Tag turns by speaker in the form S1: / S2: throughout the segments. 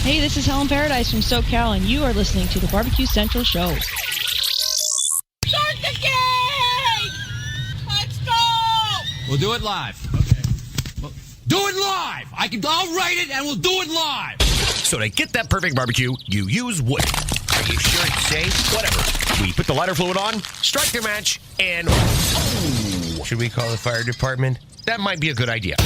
S1: Hey, this is Helen Paradise from SoCal, and you are listening to the Barbecue Central Show.
S2: Start the game! Let's go!
S3: We'll do it live. Okay. Well, do it live! I'll write it and we'll do it live!
S4: So to get that perfect barbecue, you use wood. Are you sure it's safe? Whatever. We put the lighter fluid on, strike the match, and... Oh! Should we call the fire department? That might be a good idea.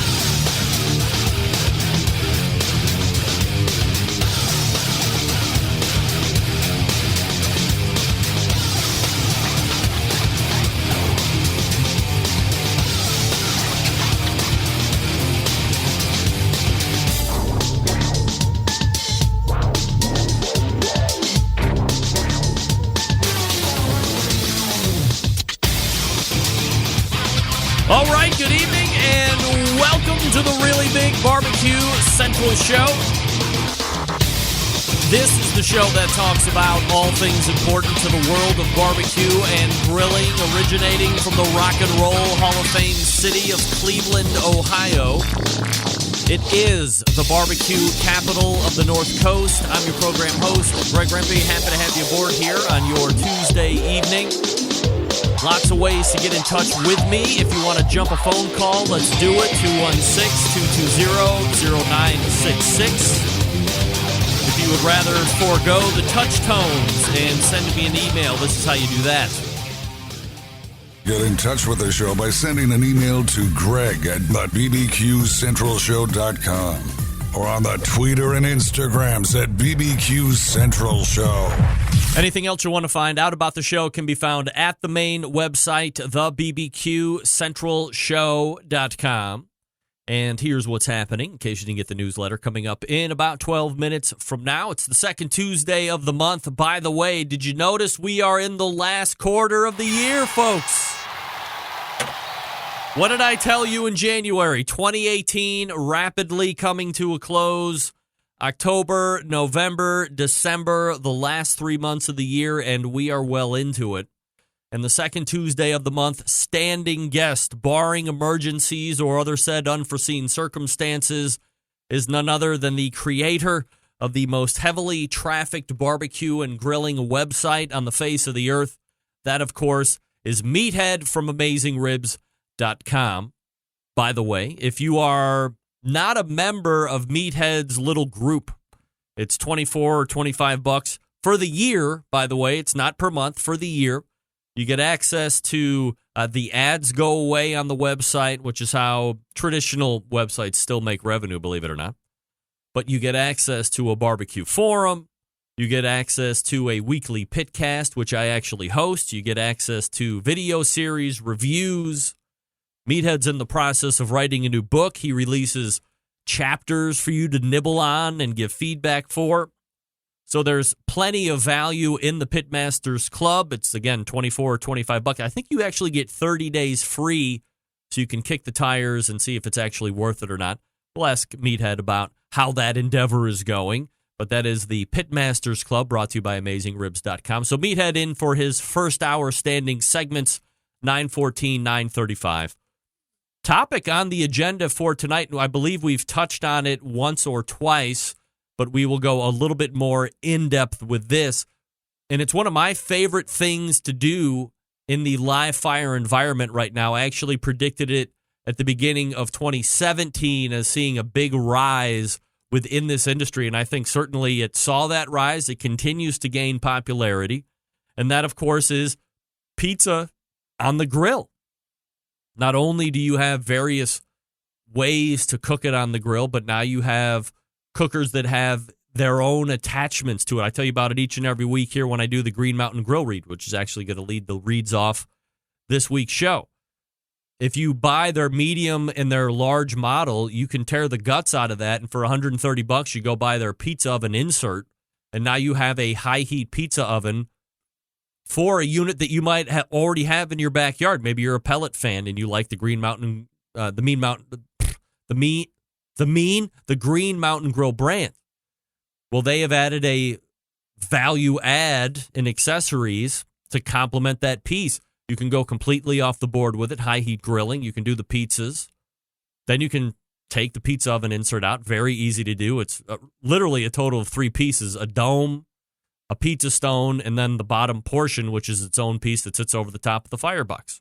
S5: All right, good evening, and welcome to the Really Big Barbecue Central Show. This is the show that talks about all things important to the world of barbecue and grilling, originating from the Rock and Roll Hall of Fame city of Cleveland, Ohio. It is the barbecue capital of the North Coast. I'm your program host, Greg Rempe. Happy to have you aboard here on your Tuesday evening. Lots of ways to get in touch with me. If you want to jump a phone call, let's do it. 216-220-0966. If you would rather forego the touch tones and send me an email, this is how you do that.
S6: Get in touch with the show by sending an email to greg@bbqcentralshow.com or on the Twitter and Instagrams at BBQ Central Show.
S5: Anything else you want to find out about the show can be found at the main website, thebbqcentralshow.com. And here's what's happening, in case you didn't get the newsletter, coming up in about 12 minutes from now. It's the second Tuesday of the month. By the way, did you notice we are in the last quarter of the year, folks? What did I tell you in January? 2018 rapidly coming to a close. October, November, December, the last 3 months of the year, and we are well into it. And the second Tuesday of the month, standing guest, barring emergencies or other said unforeseen circumstances, is none other than the creator of the most heavily trafficked barbecue and grilling website on the face of the earth. That, of course, is Meathead from AmazingRibs.com. By the way, if you are not a member of Meathead's little group, it's $24 or $25 for the year. By the way, it's not per month, for the year. You get access to the ads go away on the website, which is how traditional websites still make revenue, believe it or not. But you get access to a barbecue forum. You get access to a weekly pitcast, which I actually host. You get access to video series, reviews. Meathead's in the process of writing a new book. He releases chapters for you to nibble on and give feedback for. So there's plenty of value in the Pitmasters Club. It's, again, $24 or $25. I think you actually get 30 days free, so you can kick the tires and see if it's actually worth it or not. We'll ask Meathead about how that endeavor is going. But that is the Pitmasters Club, brought to you by AmazingRibs.com. So Meathead in for his first hour standing segments, 9:14, 9:35. Topic on the agenda for tonight, I believe we've touched on it once or twice, but we will go a little bit more in-depth with this. And it's one of my favorite things to do in the live fire environment right now. I actually predicted it at the beginning of 2017 as seeing a big rise within this industry, and I think certainly it saw that rise. It continues to gain popularity, and that, of course, is pizza on the grill. Not only do you have various ways to cook it on the grill, but now you have cookers that have their own attachments to it. I tell you about it each and every week here when I do the Green Mountain Grill read, which is actually going to lead the reads off this week's show. If you buy their medium and their large model, you can tear the guts out of that, and for $130, you go buy their pizza oven insert, and now you have a high-heat pizza oven for a unit that you might already have in your backyard. Maybe you're a pellet fan and you like the Green Mountain, the Green Mountain Grill brand. Well, they have added a value add in accessories to complement that piece. You can go completely off the board with it, high heat grilling. You can do the pizzas. Then you can take the pizza oven insert out. Very easy to do. It's literally a total of 3 pieces: a dome, a pizza stone, and then the bottom portion, which is its own piece that sits over the top of the firebox.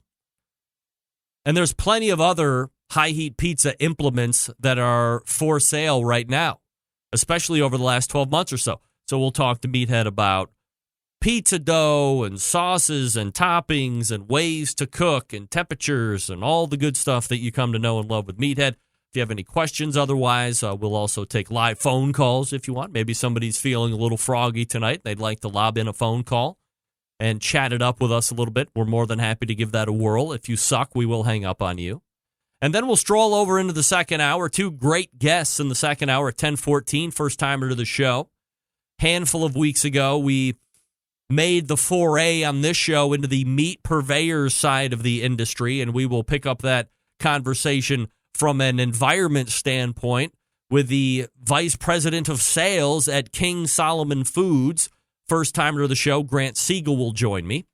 S5: And there's plenty of other high-heat pizza implements that are for sale right now, especially over the last 12 months or so. So we'll talk to Meathead about pizza dough and sauces and toppings and ways to cook and temperatures and all the good stuff that you come to know and love with Meathead. If you have any questions otherwise, we'll also take live phone calls if you want. Maybe somebody's feeling a little froggy tonight. They'd like to lob in a phone call and chat it up with us a little bit. We're more than happy to give that a whirl. If you suck, we will hang up on you. And then we'll stroll over into the second hour. 2 great guests in the second hour at 10:14, first-timer to the show. Handful of weeks ago, we made the foray on this show into the meat purveyors side of the industry, and we will pick up that conversation from an environment standpoint with the vice president of sales at King Solomon Foods. First-timer to the show, Grant Siegel, will join me.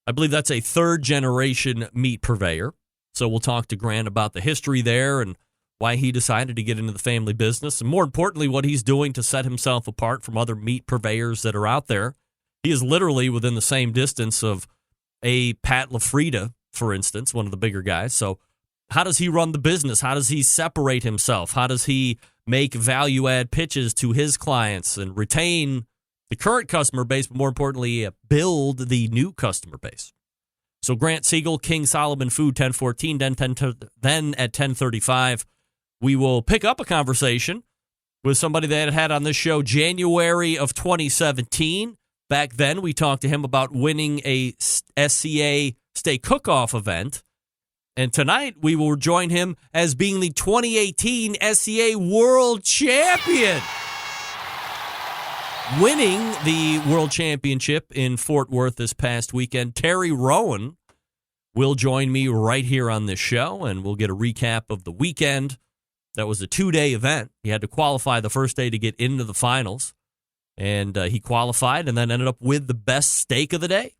S5: I believe that's a third-generation meat purveyor. So we'll talk to Grant about the history there and why he decided to get into the family business, and more importantly, what he's doing to set himself apart from other meat purveyors that are out there. He is literally within the same distance of a Pat LaFrida, for instance, one of the bigger guys. So how does he run the business? How does he separate himself? How does he make value-add pitches to his clients and retain the current customer base, but more importantly, build the new customer base? So Grant Siegel, King Solomon Food, 10:14, then at 10:35, we will pick up a conversation with somebody that had on this show January of 2017. Back then, we talked to him about winning a SCA Steak Cook-Off event. And tonight, we will join him as being the 2018 SCA World Champion. Winning the World Championship in Fort Worth this past weekend, Terry Rowan will join me right here on this show, and we'll get a recap of the weekend. That was a 2-day event. He had to qualify the first day to get into the finals, and he qualified and then ended up with the best steak of the day.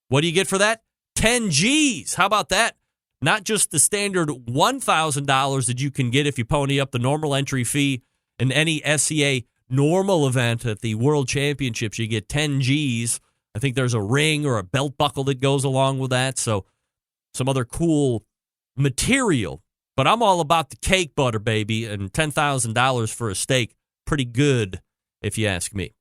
S5: What do you get for that? 10 G's. How about that? Not just the standard $1,000 that you can get if you pony up the normal entry fee in any SCA normal event at the World Championships. You get 10 G's. I think there's a ring or a belt buckle that goes along with that. So some other cool material. But I'm all about the cake butter, baby, and $10,000 for a steak. Pretty good, if you ask me.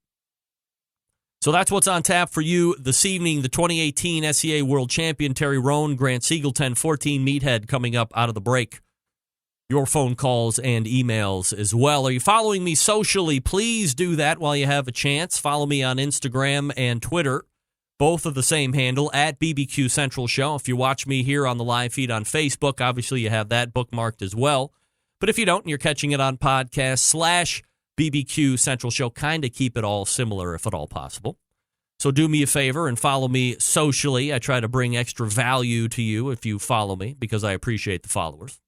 S5: So that's what's on tap for you this evening. The 2018 SCA World Champion, Terry Rowan, Grant Siegel, 10:14, Meathead coming up out of the break. Your phone calls and emails as well. Are you following me socially? Please do that while you have a chance. Follow me on Instagram and Twitter, both of the same handle, at BBQ Central Show. If you watch me here on the live feed on Facebook, obviously you have that bookmarked as well. But if you don't and you're catching it on podcast /BBQ Central Show, kind of keep it all similar if at all possible. So do me a favor and follow me socially. I try to bring extra value to you if you follow me because I appreciate the followers.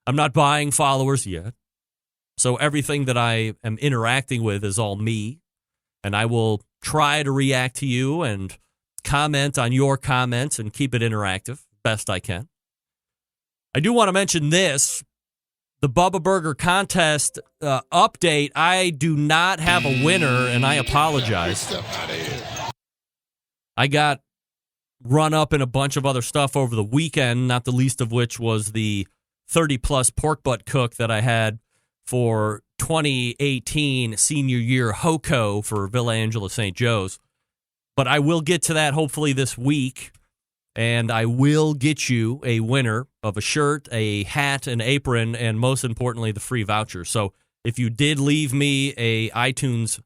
S5: I'm not buying followers yet. So everything that I am interacting with is all me. And I will try to react to you and comment on your comments and keep it interactive best I can. I do want to mention this. The Bubba Burger contest update. I do not have a winner, and I apologize. I got run up in a bunch of other stuff over the weekend, not the least of which was the 30-plus pork butt cook that I had for 2018 senior year HOCO for Villa Angela St. Joe's. But I will get to that hopefully this week, and I will get you a winner of a shirt, a hat, an apron, and most importantly, the free voucher. So if you did leave me a iTunes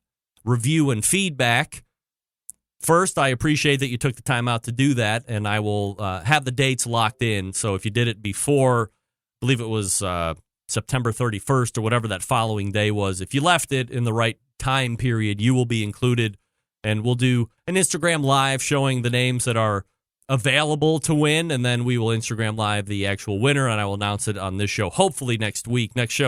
S5: review and feedback, first, I appreciate that you took the time out to do that, and I will have the dates locked in. So if you did it before, I believe it was September 31st or whatever that following day was, if you left it in the right time period, you will be included. And we'll do an Instagram Live showing the names that are available to win, and then we will Instagram Live the actual winner, and I will announce it on this show, hopefully next week. Next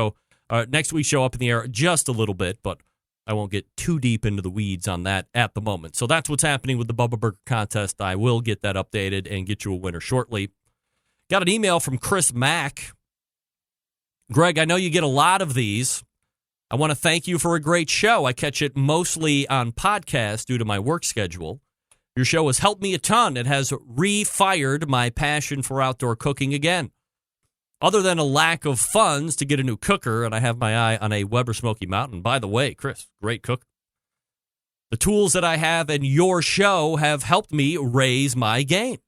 S5: week's show up in the air just a little bit, but I won't get too deep into the weeds on that at the moment. So that's what's happening with the Bubba Burger contest. I will get that updated and get you a winner shortly. Got an email from Chris Mack. Greg, I know you get a lot of these. I want to thank you for a great show. I catch it mostly on podcast due to my work schedule. Your show has helped me a ton. It has refired my passion for outdoor cooking again. Other than a lack of funds to get a new cooker, and I have my eye on a Weber Smoky Mountain. By the way, Chris, great cook. The tools that I have in your show have helped me raise my game.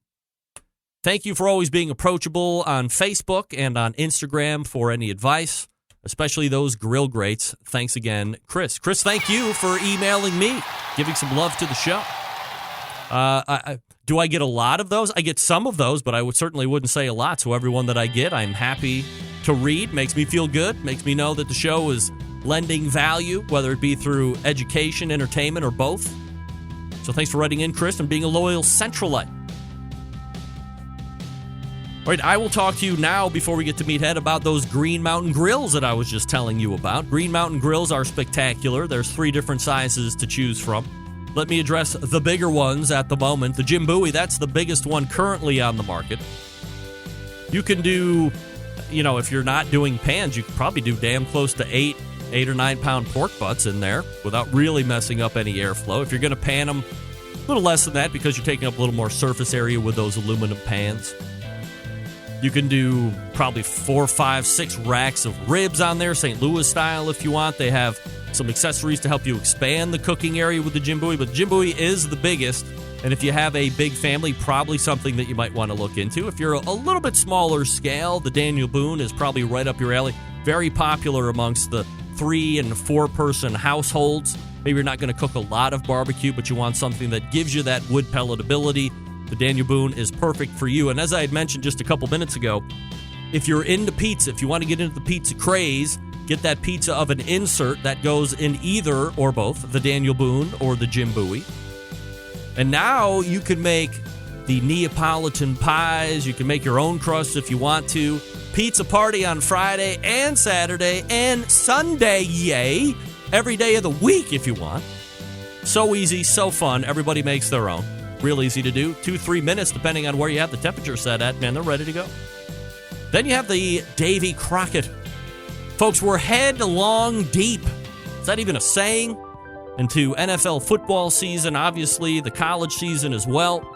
S5: Thank you for always being approachable on Facebook and on Instagram for any advice, especially those grill grates. Thanks again, Chris. Chris, thank you for emailing me, giving some love to the show. Do I get a lot of those? I get some of those, but I certainly wouldn't say a lot. So everyone that I get, I'm happy to read. Makes me feel good. Makes me know that the show is lending value, whether it be through education, entertainment, or both. So thanks for writing in, Chris, and being a loyal Centralite. All right, I will talk to you now before we get to Meathead about those Green Mountain grills that I was just telling you about. Green Mountain grills are spectacular. There's 3 different sizes to choose from. Let me address the bigger ones at the moment. The Jim Bowie, that's the biggest one currently on the market. You can do, if you're not doing pans, you could probably do damn close to 8 or 9 pound pork butts in there without really messing up any airflow. If you're going to pan them, a little less than that because you're taking up a little more surface area with those aluminum pans. You can do probably 4, 5, 6 racks of ribs on there, St. Louis style if you want. They have some accessories to help you expand the cooking area with the Jim Bowie, but the Jim Bowie is the biggest, and if you have a big family, probably something that you might want to look into. If you're a little bit smaller scale, the Daniel Boone is probably right up your alley. Very popular amongst the 3 and 4 person households. Maybe you're not going to cook a lot of barbecue, but you want something that gives you that wood pelletability. The Daniel Boone is perfect for you. And as I had mentioned just a couple minutes ago, if you're into pizza, if you want to get into the pizza craze, get that pizza oven insert that goes in either or both the Daniel Boone or the Jim Bowie. And now you can make the Neapolitan pies. You can make your own crust if you want to. Pizza party on Friday and Saturday and Sunday, yay! Every day of the week if you want. So easy, so fun. Everybody makes their own. Real easy to do. 2-3 minutes, depending on where you have the temperature set at, man, they're ready to go. Then you have the Davy Crockett. Folks, we're headlong deep. Is that even a saying? Into NFL football season, obviously, the college season as well.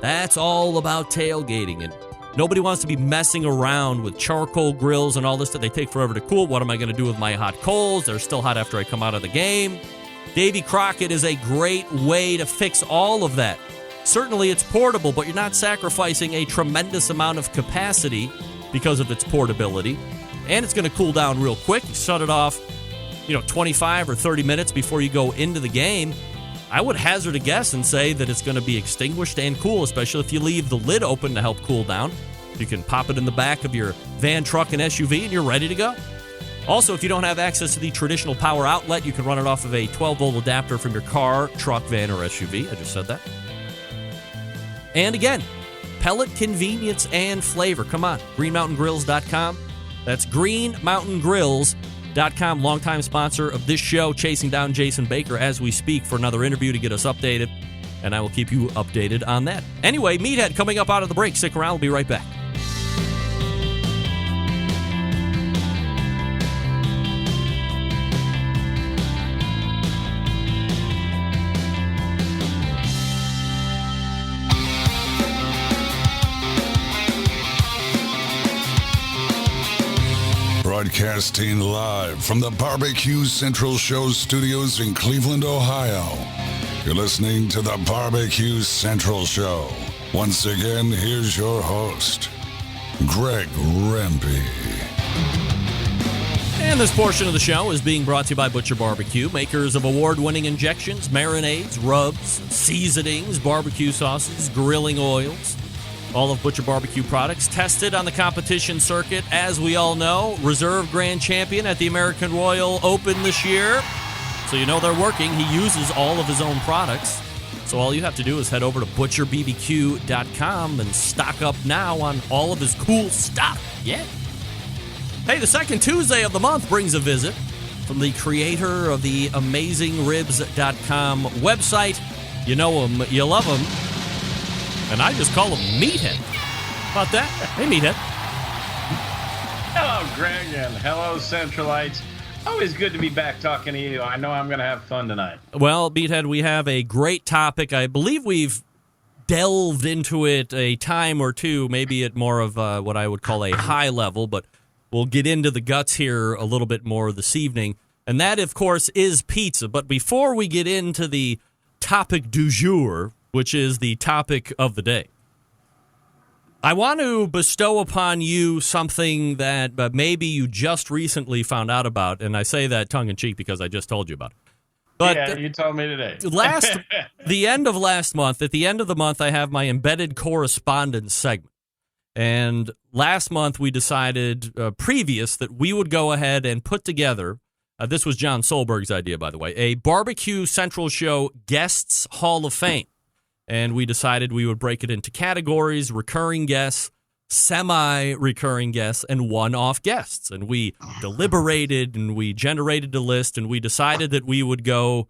S5: That's all about tailgating, and nobody wants to be messing around with charcoal grills and all this stuff. They take forever to cool. What am I going to do with my hot coals? They're still hot after I come out of the game. Davy Crockett is a great way to fix all of that. Certainly it's portable, but you're not sacrificing a tremendous amount of capacity because of its portability. And it's going to cool down real quick. You shut it off, 25 or 30 minutes before you go into the game. I would hazard a guess and say that it's going to be extinguished and cool, especially if you leave the lid open to help cool down. You can pop it in the back of your van, truck, and SUV, and you're ready to go. Also, if you don't have access to the traditional power outlet, you can run it off of a 12-volt adapter from your car, truck, van, or SUV. I just said that. And again, pellet convenience and flavor. Come on, greenmountaingrills.com. That's greenmountaingrills.com. Longtime sponsor of this show, chasing down Jason Baker as we speak for another interview to get us updated. And I will keep you updated on that. Anyway, Meathead coming up out of the break. Stick around. We'll be right back.
S6: Broadcasting live from the Barbecue Central Show studios in Cleveland, Ohio. You're listening to the Barbecue Central Show. Once again, here's your host, Greg Rempe.
S5: And this portion of the show is being brought to you by Butcher Barbecue, makers of award-winning injections, marinades, rubs, seasonings, barbecue sauces, grilling oils. All of Butcher Barbecue products tested on the competition circuit. As we all know, reserve grand champion at the American Royal Open this year. So you know they're working. He uses all of his own products. So all you have to do is head over to butcherbbq.com and stock up now on all of his cool stuff. Yeah. Hey, the second Tuesday of the month brings a visit from the creator of the AmazingRibs.com website. You know him, you love him. And I just call him Meathead. How about that? Hey, Meathead.
S2: Hello,
S7: Greg, and hello, Centralites. Always good to be back talking to you. I know I'm going to have fun tonight.
S5: Well, Meathead, we have a great topic. I believe we've delved into it a time or two, maybe at more of what I would call a high level, but we'll get into the guts here a little bit more this evening. And that, of course, is pizza. But before we get into the topic du jour, which is the topic of the day, I want to bestow upon you something that maybe you just recently found out about, and I say that tongue-in-cheek because I just told you about it. But
S7: yeah, you told me today.
S5: The end of last month, at the end of the month, I have my embedded correspondence segment. And last month we decided, that we would go ahead and put together, this was John Solberg's idea, by the way, a Barbecue Central Show Guests Hall of Fame. And we decided we would break it into categories: recurring guests, semi-recurring guests, and one-off guests. And we deliberated, and we generated a list, and we decided that we would go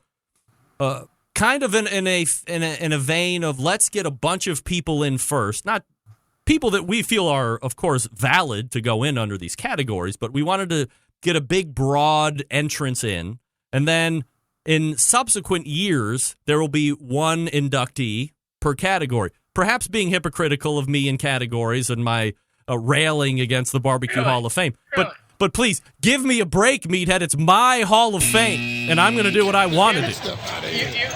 S5: kind of in a vein of let's get a bunch of people in first. Not people that we feel are, of course, valid to go in under these categories, but we wanted to get a big, broad entrance in, and then in subsequent years, there will be one inductee per category. Perhaps being hypocritical of me in categories and my railing against the Barbecue Hall of Fame. But please, give me a break, Meathead. It's my Hall of Fame, and I'm going to do what I want to do.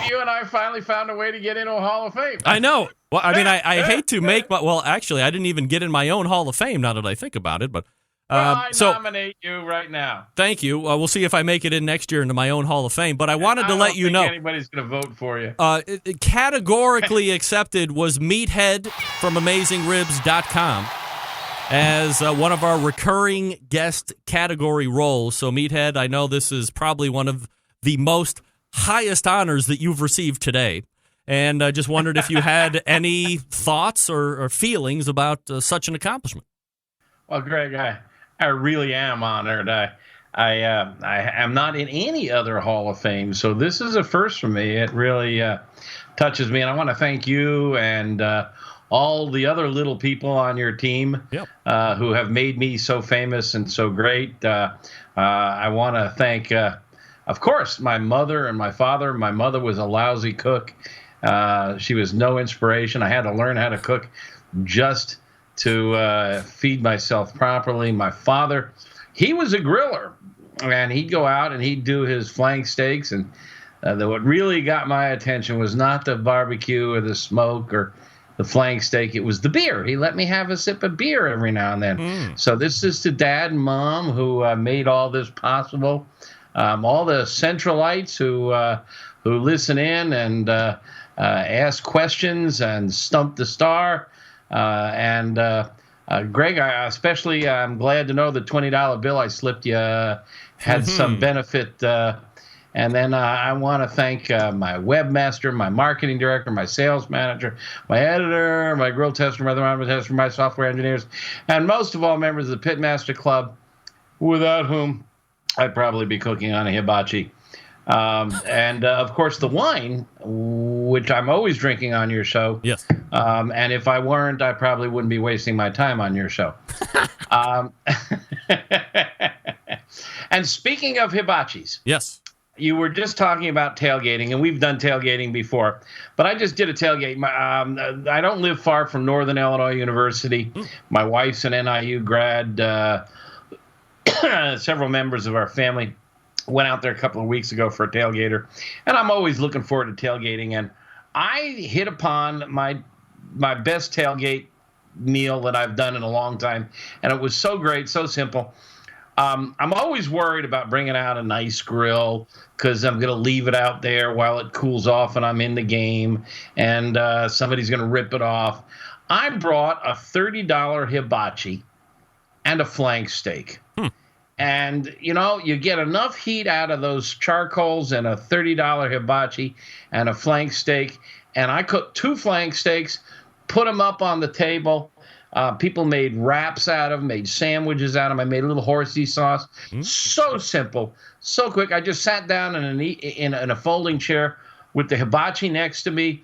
S7: You and I finally found a way to get into a Hall of Fame.
S5: I know. Well, I mean, I hate to make my... Well, actually, I didn't even get in my own Hall of Fame, now that I think about it, but...
S7: I nominate you right now.
S5: Thank you. We'll see if I make it in next year into my own Hall of Fame. But I wanted to let you know.
S7: Anybody's going to vote for you.
S5: Categorically accepted was Meathead from AmazingRibs.com as one of our recurring guest category roles. So, Meathead, I know this is probably one of the most highest honors that you've received today. And I just wondered if you had any thoughts or feelings about such an accomplishment.
S7: Well, Greg, I really am honored. I am not in any other Hall of Fame, so this is a first for me. It really touches me, and I want to thank you and all the other little people on your team who have made me so famous and so great. I want to thank, of course, my mother and my father. My mother was a lousy cook. She was no inspiration. I had to learn how to cook just to feed myself properly. My father, he was a griller, and he'd go out and he'd do his flank steaks. And what really got my attention was not the barbecue or the smoke or the flank steak. It was the beer. He let me have a sip of beer every now and then. So this is to Dad and Mom who made all this possible. All the Centralites who listen in and ask questions and stump the star. Greg, I'm glad to know the $20 bill I slipped you had some benefit. And then I want to thank my webmaster, my marketing director, my sales manager, my editor, my grill tester, my thermometer tester, my software engineers, and most of all, members of the Pitmaster Club, without whom I'd probably be cooking on a hibachi. And of course, the wine, which I'm always drinking on your show.
S5: Yes.
S7: And if I weren't, I probably wouldn't be wasting my time on your show. And speaking of hibachis.
S5: Yes.
S7: You were just talking about tailgating, and we've done tailgating before. But I just did a tailgate. I don't live far from Northern Illinois University. My wife's an NIU grad. Several members of our family went out there a couple of weeks ago for a tailgater, and I'm always looking forward to tailgating. And I hit upon my best tailgate meal that I've done in a long time, and it was so great, so simple. I'm always worried about bringing out a nice grill because I'm going to leave it out there while it cools off and I'm in the game, and somebody's going to rip it off. I brought a $30 hibachi and a flank steak. And, you get enough heat out of those charcoals and a $30 hibachi and a flank steak. And I cooked 2 flank steaks, put them up on the table. People made wraps out of them, made sandwiches out of them. I made a little horsey sauce. So simple, so quick. I just sat down in a folding chair with the hibachi next to me,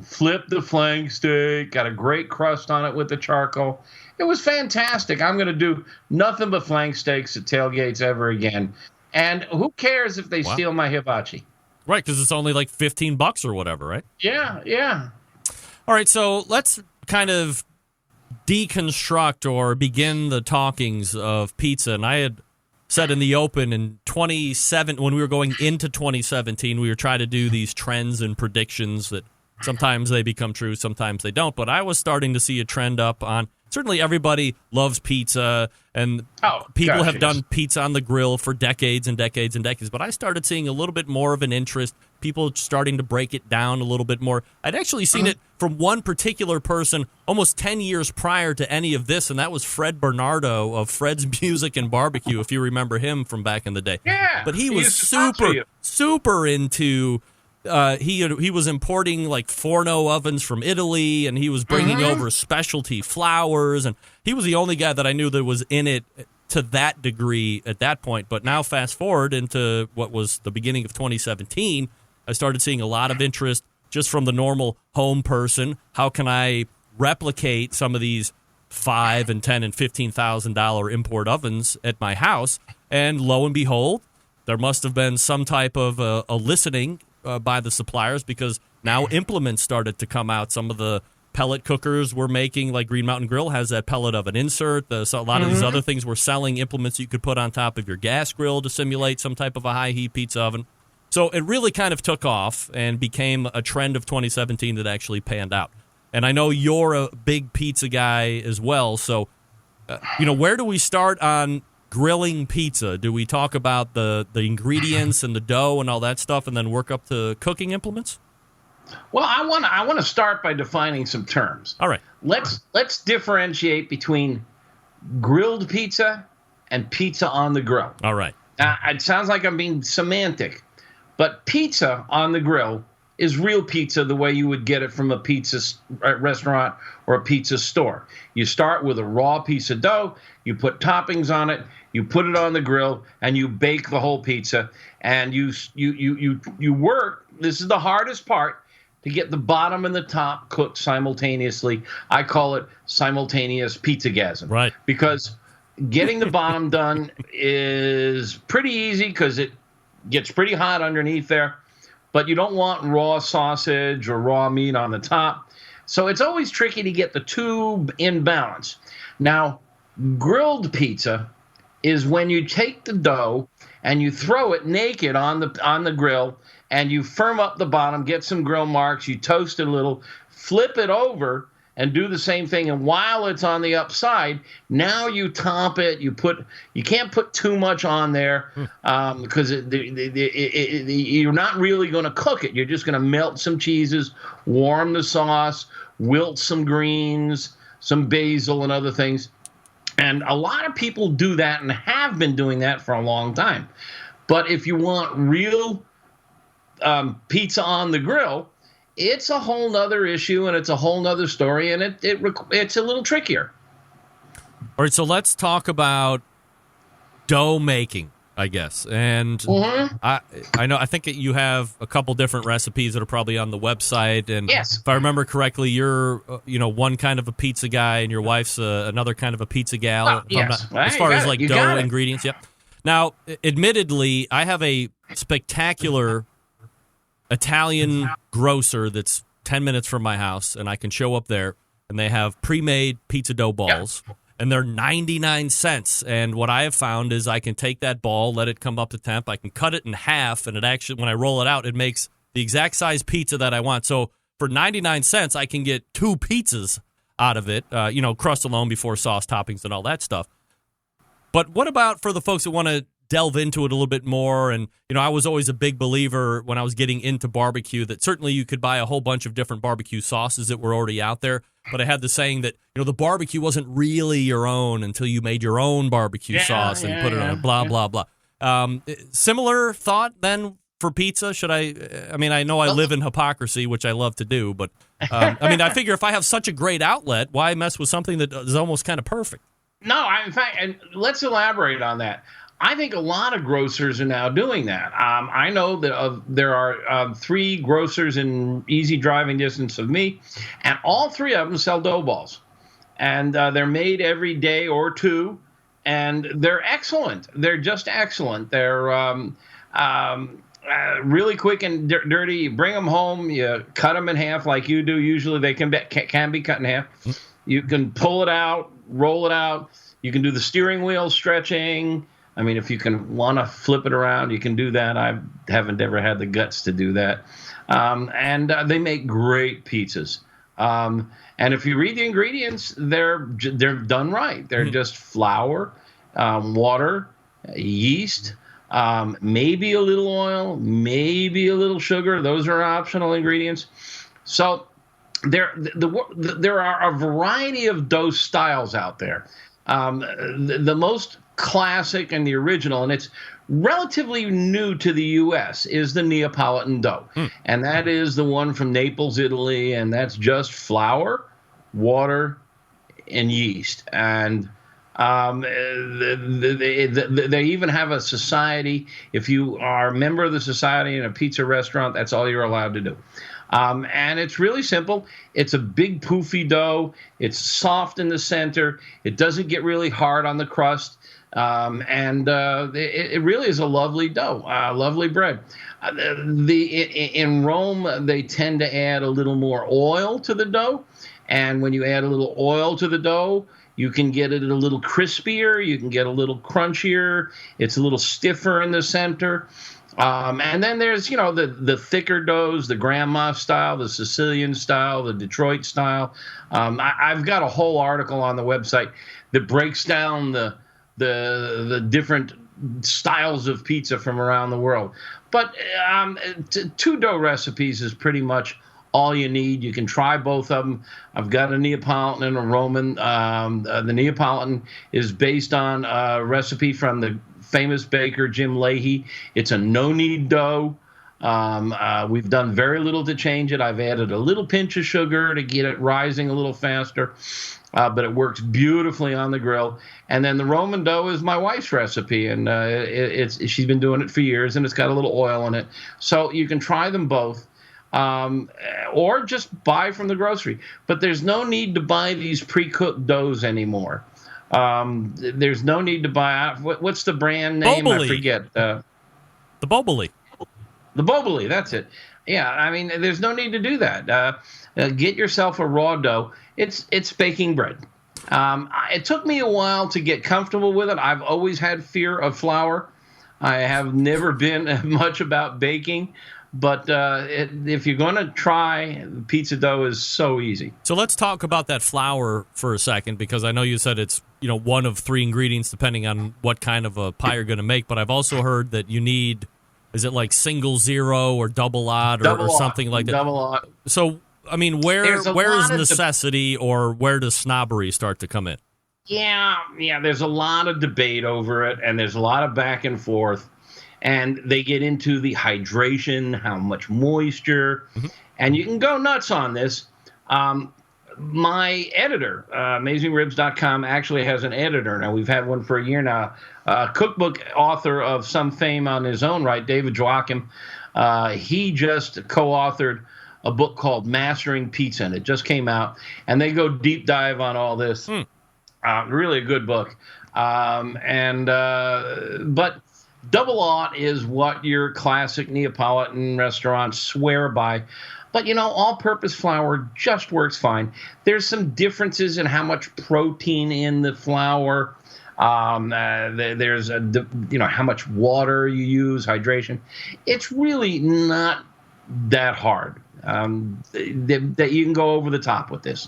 S7: flipped the flank steak, got a great crust on it with the charcoal. It was fantastic. I'm going to do nothing but flank steaks at tailgates ever again. And who cares if they steal my hibachi?
S5: Right, because it's only like $15 or whatever, right?
S7: Yeah.
S5: All right, so let's kind of deconstruct or begin the talkings of pizza. And I had said in the open in 2017, when we were going into 2017, we were trying to do these trends and predictions that sometimes they become true, sometimes they don't. But I was starting to see a trend up on, certainly everybody loves pizza, and people have done pizza on the grill for decades and decades and decades. But I started seeing a little bit more of an interest, people starting to break it down a little bit more. I'd actually seen it from one particular person almost 10 years prior to any of this, and that was Fred Bernardo of Fred's Music and Barbecue, if you remember him from back in the day.
S7: Yeah.
S5: But he was super into... he was importing like Forno ovens from Italy, and he was bringing over specialty flours, and he was the only guy that I knew that was in it to that degree at that point. But now fast forward into what was the beginning of 2017, I started seeing a lot of interest just from the normal home person. How can I replicate some of these $5,000 and $10,000 and $15,000 import ovens at my house? And lo and behold, there must have been some type of a listening by the suppliers, because now implements started to come out. Some of the pellet cookers we're making, like Green Mountain Grill has that pellet oven insert. So a lot of these other things, we're selling implements you could put on top of your gas grill to simulate some type of a high heat pizza oven. So it really kind of took off and became a trend of 2017 that actually panned out. And I know you're a big pizza guy as well. So, where do we start on grilling pizza? Do we talk about the ingredients and the dough and all that stuff, and then work up to cooking implements?
S7: Well, I want to start by defining some terms.
S5: All right.
S7: Let's differentiate between grilled pizza and pizza on the grill.
S5: All right.
S7: It sounds like I'm being semantic, but pizza on the grill is real pizza the way you would get it from a pizza restaurant or a pizza store. You start with a raw piece of dough, you put toppings on it, you put it on the grill, and you bake the whole pizza. And you work. This is the hardest part, to get the bottom and the top cooked simultaneously. I call it simultaneous pizza-gasm.
S5: Right.
S7: Because getting the bottom done is pretty easy because it gets pretty hot underneath there. But you don't want raw sausage or raw meat on the top. So it's always tricky to get the two in balance. Now, grilled pizza is when you take the dough and you throw it naked on the grill, and you firm up the bottom, get some grill marks, you toast it a little, flip it over, and do the same thing. And while it's on the upside, now you top it. You can't put too much on there because you're not really going to cook it. You're just going to melt some cheeses, warm the sauce, wilt some greens, some basil and other things. And a lot of people do that and have been doing that for a long time. But if you want real pizza on the grill, it's a whole nother issue, and it's a whole nother story, and it's a little trickier.
S5: All right, so let's talk about dough making, I guess. And I think you have a couple different recipes that are probably on the website. And
S7: yes,
S5: if I remember correctly, you're one kind of a pizza guy, and your wife's another kind of a pizza gal.
S7: Well, yes.
S5: As far as like dough ingredients, yep. Now, admittedly, I have a spectacular Italian grocer that's 10 minutes from my house, and I can show up there, and they have pre-made pizza dough balls, and they're 99 cents. And what I have found is I can take that ball, let it come up to temp, I can cut it in half, and it actually, when I roll it out, it makes the exact size pizza that I want. So for 99 cents, I can get 2 pizzas out of it, crust alone before sauce, toppings, and all that stuff. But what about for the folks that want to delve into it a little bit more? And, I was always a big believer when I was getting into barbecue that certainly you could buy a whole bunch of different barbecue sauces that were already out there. But I had the saying that, the barbecue wasn't really your own until you made your own barbecue sauce and put it on blah, blah, blah. Similar thought then for pizza? Should I know I live in hypocrisy, which I love to do, but I figure if I have such a great outlet, why mess with something that is almost kind of perfect?
S7: No, in fact, and let's elaborate on that. I think a lot of grocers are now doing that. I know that there are 3 grocers in easy driving distance of me, and all 3 of them sell dough balls. And they're made every day or 2, and they're excellent. They're just excellent. They're really quick and dirty. You bring them home, you cut them in half like you do. Usually they can be cut in half. You can pull it out, roll it out. You can do the steering wheel stretching. I mean, if you can want to flip it around, you can do that. I haven't ever had the guts to do that. And they make great pizzas. And if you read the ingredients, they're done right. They're just flour, water, yeast, maybe a little oil, maybe a little sugar. Those are optional ingredients. So there are a variety of dough styles out there. The most classic and the original, and it's relatively new to the U.S., is the Neapolitan dough. And that is the one from Naples, Italy, and that's just flour, water, and yeast. And they even have a society. If you are a member of the society in a pizza restaurant, that's all you're allowed to do. And it's really simple. It's a big poofy dough. It's soft in the center. It doesn't get really hard on the crust. And it really is a lovely dough, lovely bread. In Rome, they tend to add a little more oil to the dough. And when you add a little oil to the dough, you can get it a little crispier. You can get a little crunchier. It's a little stiffer in the center. And then there's, the thicker doughs, the grandma style, the Sicilian style, the Detroit style. I've got a whole article on the website that breaks down the different styles of pizza from around the world. But 2 dough recipes is pretty much all you need. You can try both of them. I've got a Neapolitan and a Roman. The Neapolitan is based on a recipe from the famous baker Jim Leahy. It's a no-knead dough. We've done very little to change it. I've added a little pinch of sugar to get it rising a little faster. But it works beautifully on the grill. And then the Roman dough is my wife's recipe, and she's been doing it for years, and it's got a little oil in it. So you can try them both, or just buy from the grocery. But there's no need to buy these pre-cooked doughs anymore. There's no need to buy. What's the brand name?
S5: Boboli.
S7: I forget.
S5: The Boboli.
S7: The Boboli, that's it. Yeah, I mean, there's no need to do that. Get yourself a raw dough. It's baking bread. It took me a while to get comfortable with it. I've always had fear of flour. I have never been much about baking. But if you're going to try, pizza dough is so easy.
S5: So let's talk about that flour for a second, because I know you said it's one of 3 ingredients depending on what kind of a pie you're going to make. But I've also heard that you need, is it like single zero or double odd or something like that?
S7: Double odd.
S5: So, I mean, where is necessity or where does snobbery start to come in?
S7: Yeah, there's a lot of debate over it, and there's a lot of back and forth. And they get into the hydration, how much moisture, and you can go nuts on this. My editor, AmazingRibs.com, actually has an editor. Now, we've had one for a year now. Cookbook author of some fame on his own right, David Joachim. He just co-authored a book called Mastering Pizza, and it just came out. And they go deep dive on all this. Really a good book. But double aught is what your classic Neapolitan restaurants swear by. But, all-purpose flour just works fine. There's some differences in how much protein in the flour. There's how much water you use, hydration. It's really not that hard. That you can go over the top with this.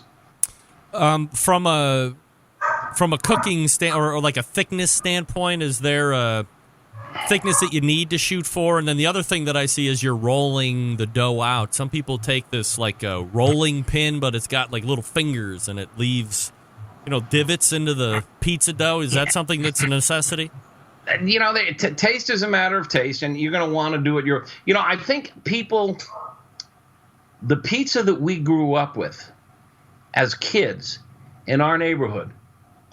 S5: From a cooking or like a thickness standpoint, is there a thickness that you need to shoot for? And then the other thing that I see is you're rolling the dough out. Some people take this like a rolling pin, but it's got like little fingers and it leaves, divots into the pizza dough. Is that something that's a necessity?
S7: Taste is a matter of taste, and you're going to want to do it I think the pizza that we grew up with as kids in our neighborhood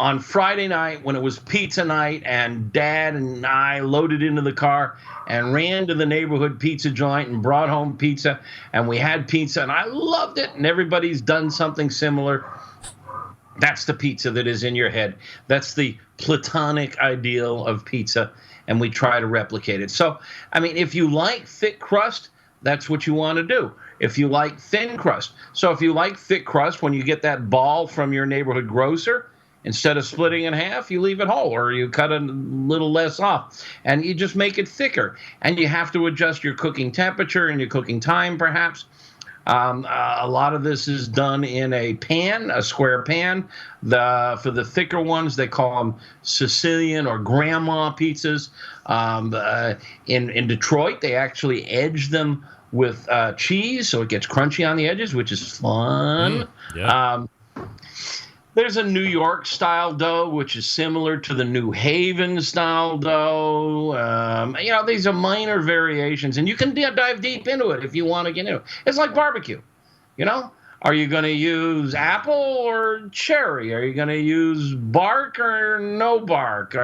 S7: on Friday night when it was pizza night, and Dad and I loaded into the car and ran to the neighborhood pizza joint and brought home pizza, and we had pizza, and I loved it, and everybody's done something similar. That's the pizza that is in your head. That's the platonic ideal of pizza, and we try to replicate it. So, I mean, if you like thick crust, that's what you want to do. If you like thin crust. So if you like thick crust, when you get that ball from your neighborhood grocer, instead of splitting in half, you leave it whole, or you cut a little less off, and you just make it thicker. And you have to adjust your cooking temperature and your cooking time, perhaps. A lot of this is done in a pan, a square pan. For the thicker ones, they call them Sicilian or grandma pizzas. In Detroit, they actually edge them with cheese, so it gets crunchy on the edges, which is fun.
S5: Yeah.
S7: There's a New York style dough, which is similar to the New Haven style dough. These are minor variations, and you can dive deep into it if you want to get into it. It's like barbecue, Are you going to use apple or cherry? Are you going to use bark or no bark?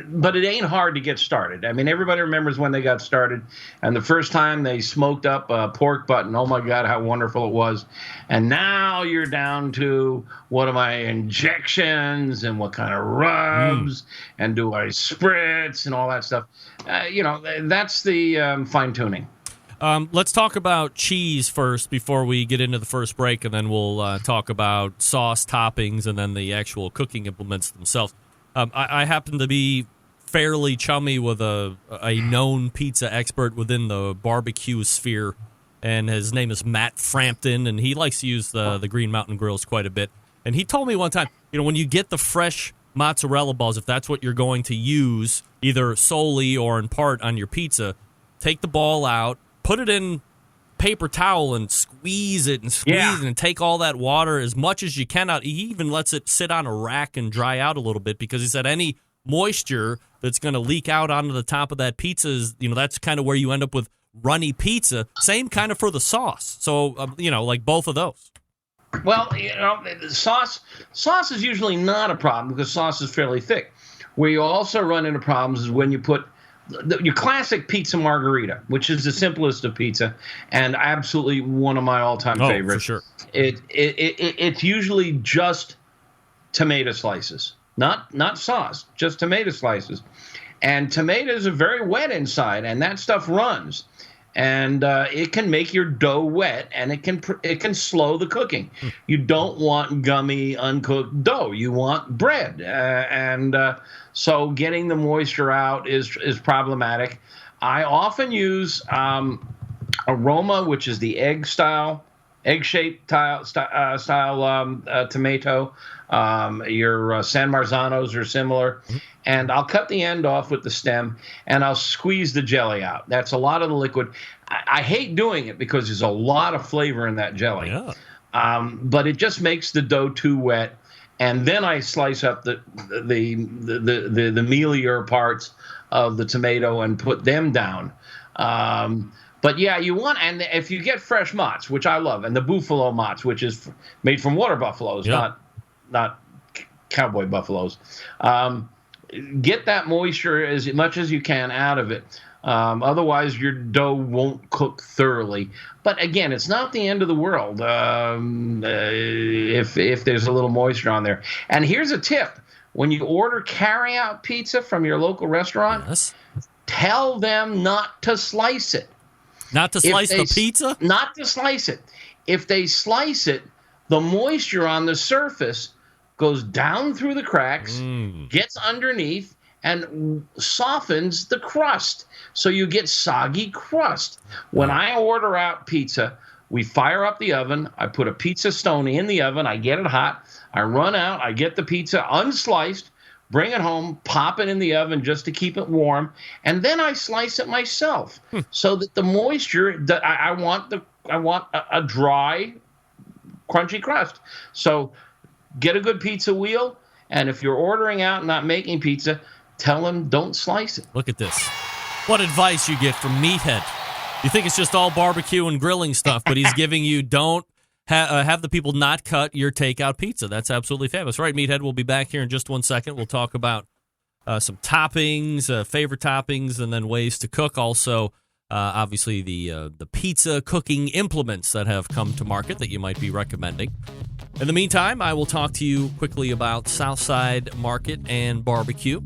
S7: But it ain't hard to get started. I mean, everybody remembers when they got started, and the first time they smoked up a pork butt, and oh my God, how wonderful it was. And now you're down to, what are my injections, and what kind of rubs, and do I spritz, and all that stuff. That's the fine tuning.
S5: Let's talk about cheese first before we get into the first break, and then we'll talk about sauce toppings and then the actual cooking implements themselves. I happen to be fairly chummy with a known pizza expert within the barbecue sphere, and his name is Matt Frampton, and he likes to use the Green Mountain Grills quite a bit. And he told me one time, when you get the fresh mozzarella balls, if that's what you're going to use, either solely or in part on your pizza, take the ball out, put it in paper towel and squeeze it and take all that water as much as you can out. He even lets it sit on a rack and dry out a little bit, because he said any moisture that's going to leak out onto the top of that pizza is, that's kind of where you end up with runny pizza. Same kind of for the sauce. So, like both of those.
S7: Well, sauce is usually not a problem because sauce is fairly thick. Where you also run into problems is when you put your classic pizza margherita, which is the simplest of pizza, and absolutely one of my all-time favorites.
S5: For sure.
S7: It's usually just tomato slices, not sauce, just tomato slices. And tomatoes are very wet inside, and that stuff runs. And it can make your dough wet, and it can slow the cooking. You don't want gummy, uncooked dough. You want bread, so getting the moisture out is problematic. I often use aroma, which is the egg-shaped style tomato. Your San Marzanos are similar. And I'll cut the end off with the stem, and I'll squeeze the jelly out. That's a lot of the liquid. I hate doing it because there's a lot of flavor in that jelly.
S5: Yeah.
S7: But it just makes the dough too wet. And then I slice up the mealier parts of the tomato and put them down. But yeah, and if you get fresh mozz, which I love, and the buffalo mozz, which is made from water buffaloes, not cowboy buffaloes. Get that moisture as much as you can out of it. Otherwise, your dough won't cook thoroughly. But again, it's not the end of the world if there's a little moisture on there. And here's a tip. When you order carry-out pizza from your local restaurant, tell them not to slice it.
S5: Not to slice the pizza?
S7: Not to slice it. If they slice it, the moisture on the surface goes down through the cracks, gets underneath, and softens the crust. So you get soggy crust. When I order out pizza, we fire up the oven. I put a pizza stone in the oven. I get it hot. I run out. I get the pizza unsliced, bring it home, pop it in the oven just to keep it warm, and then I slice it myself so that the moisture that I want a dry, crunchy crust. So get a good pizza wheel, and if you're ordering out and not making pizza, tell them don't slice it.
S5: Look at this. What advice you get from Meathead. You think it's just all barbecue and grilling stuff, but he's giving you don't have the people not cut your takeout pizza. That's absolutely fabulous. All right, Meathead, we'll be back here in just 1 second. We'll talk about some toppings, favorite toppings, and then ways to cook. Also, obviously, the pizza cooking implements that have come to market that you might be recommending. In the meantime, I will talk to you quickly about Southside Market and Barbecue.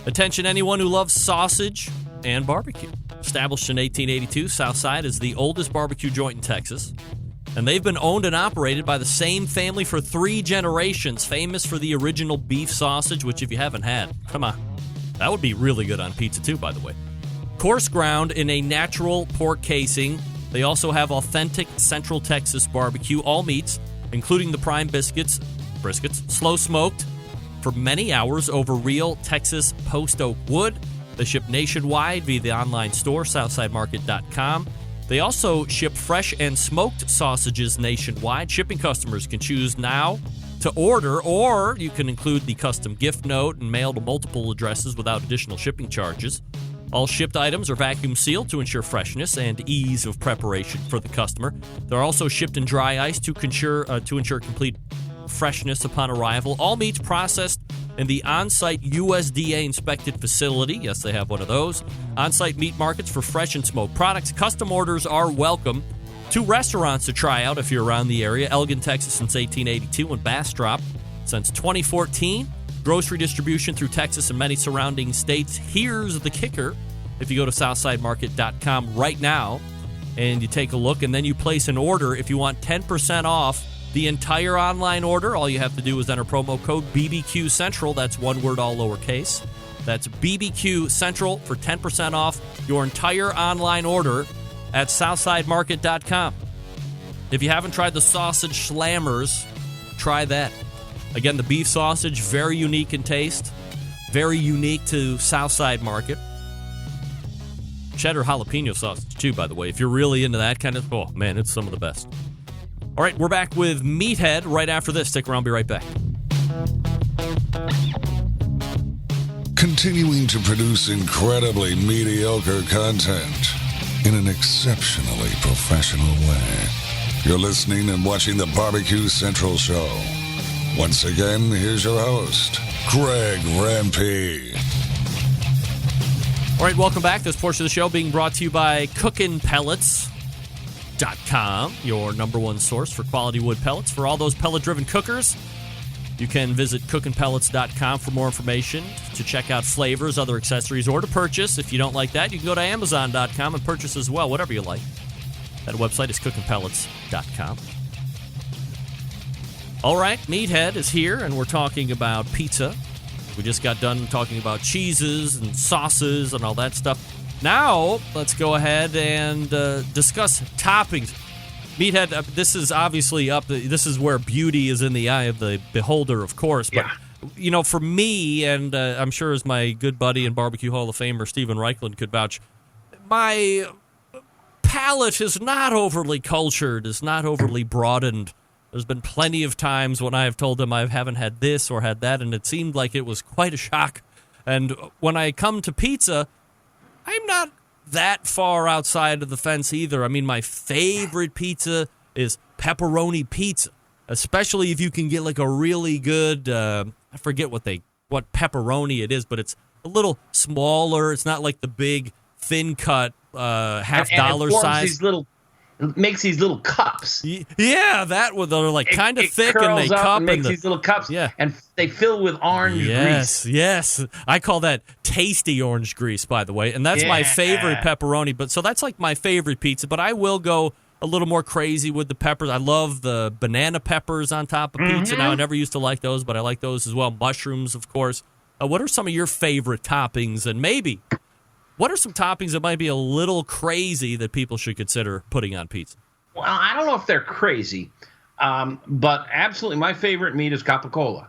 S5: Attention, anyone who loves sausage and barbecue. Established in 1882, Southside is the oldest barbecue joint in Texas. And they've been owned and operated by the same family for 3 generations, famous for the original beef sausage, which if you haven't had, come on. That would be really good on pizza too, by the way. Coarse ground in a natural pork casing. They also have authentic Central Texas barbecue, all meats, including the prime briskets, slow smoked for many hours over real Texas post oak wood. They ship nationwide via the online store, SouthsideMarket.com. They also ship fresh and smoked sausages nationwide. Shipping customers can choose now to order, or you can include the custom gift note and mail to multiple addresses without additional shipping charges. All shipped items are vacuum sealed to ensure freshness and ease of preparation for the customer. They're also shipped in dry ice to ensure complete freshness upon arrival. All meats processed in the on-site USDA-inspected facility. Yes, they have one of those. On-site meat markets for fresh and smoked products. Custom orders are welcome. 2 restaurants to try out if you're around the area. Elgin, Texas since 1882 and Bastrop since 2014. Grocery distribution through Texas and many surrounding states. Here's the kicker. If you go to SouthsideMarket.com right now and you take a look and then you place an order, if you want 10% off the entire online order, all you have to do is enter promo code BBQ Central. That's one word, all lowercase. That's BBQ Central for 10% off your entire online order at SouthsideMarket.com. If you haven't tried the sausage slammers, try that. Again, the beef sausage, very unique in taste, very unique to Southside Market. Cheddar jalapeno sausage, too, by the way. If you're really into that kind of, oh, man, it's some of the best. All right, we're back with Meathead right after this. Stick around, be right back.
S6: Continuing to produce incredibly mediocre content in an exceptionally professional way. You're listening and watching the Barbecue Central Show. Once again, here's your host, Greg Rampey.
S5: All right, welcome back. This portion of the show being brought to you by CookinPellets.com, your number one source for quality wood pellets. For all those pellet-driven cookers, you can visit CookinPellets.com for more information, to check out flavors, other accessories, or to purchase. If you don't like that, you can go to Amazon.com and purchase as well, whatever you like. That website is CookinPellets.com. All right, Meathead is here, and we're talking about pizza. We just got done talking about cheeses and sauces and all that stuff. Now, let's go ahead and discuss toppings. Meathead, this is obviously this is where beauty is in the eye of the beholder, of course. But, you know, for me, and I'm sure as my good buddy and Barbecue Hall of Famer Stephen Reichland could vouch, my palate is not overly cultured, is not overly broadened. There's been plenty of times when I have told him I haven't had this or had that, and it seemed like it was quite a shock. And when I come to pizza, I'm not that far outside of the fence either. I mean, my favorite pizza is pepperoni pizza, especially if you can get like a really good, I forget what pepperoni it is, but it's a little smaller. It's not like the big, thin cut, $half size.
S7: It makes these little cups.
S5: Yeah, that one. They're like kind of thick, and they cup
S7: and makes these little cups.
S5: Yeah,
S7: and they fill with orange grease.
S5: Yes, I call that tasty orange grease, by the way, and that's my favorite pepperoni. But so that's like my favorite pizza. But I will go a little more crazy with the peppers. I love the banana peppers on top of pizza. Now, I never used to like those, but I like those as well. Mushrooms, of course. What are some of your favorite toppings, and maybe what are some toppings that might be a little crazy that people should consider putting on pizza?
S7: Well, I don't know if they're crazy, but absolutely my favorite meat is capicola,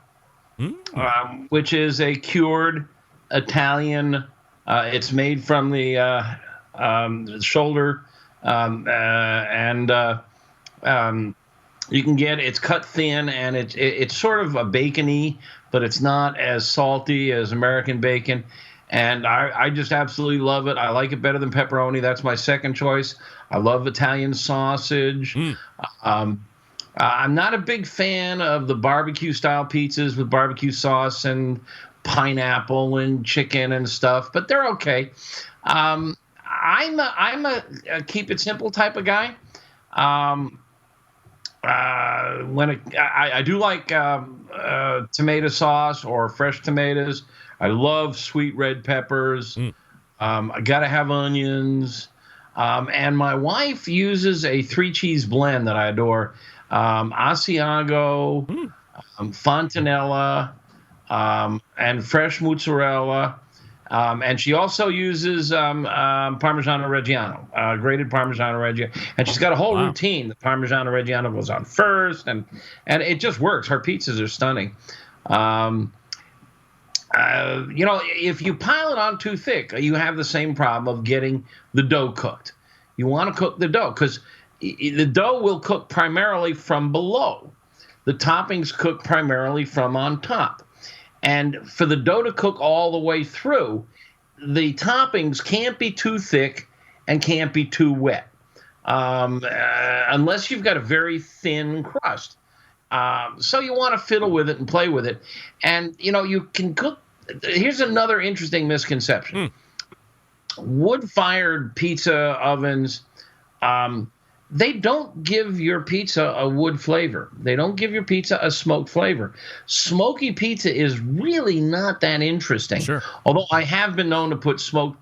S7: which is a cured Italian. It's made from the shoulder, and you can get it's cut thin, and it's sort of a bacon-y, but it's not as salty as American bacon. And I just absolutely love it. I like it better than pepperoni. That's my second choice. I love Italian sausage. I'm not a big fan of the barbecue style pizzas with barbecue sauce and pineapple and chicken and stuff, but they're okay. I'm a keep it simple type of guy. I do like tomato sauce or fresh tomatoes. I love sweet red peppers. I gotta have onions. And my wife uses a 3-cheese blend that I adore. Asiago, Fontanella, and fresh mozzarella. And she also uses Parmigiano Reggiano, grated Parmigiano Reggiano. And she's got a whole routine. The Parmigiano Reggiano goes on first, and it just works. Her pizzas are stunning. If you pile it on too thick, you have the same problem of getting the dough cooked. You want to cook the dough because the dough will cook primarily from below. The toppings cook primarily from on top. And for the dough to cook all the way through, the toppings can't be too thick and can't be too wet, unless you've got a very thin crust. So you want to fiddle with it and play with it. And, you can cook. Here's another interesting misconception. Wood-fired pizza ovens, they don't give your pizza a wood flavor. They don't give your pizza a smoked flavor. Smoky pizza is really not that interesting.
S5: Sure.
S7: Although I have been known to put smoked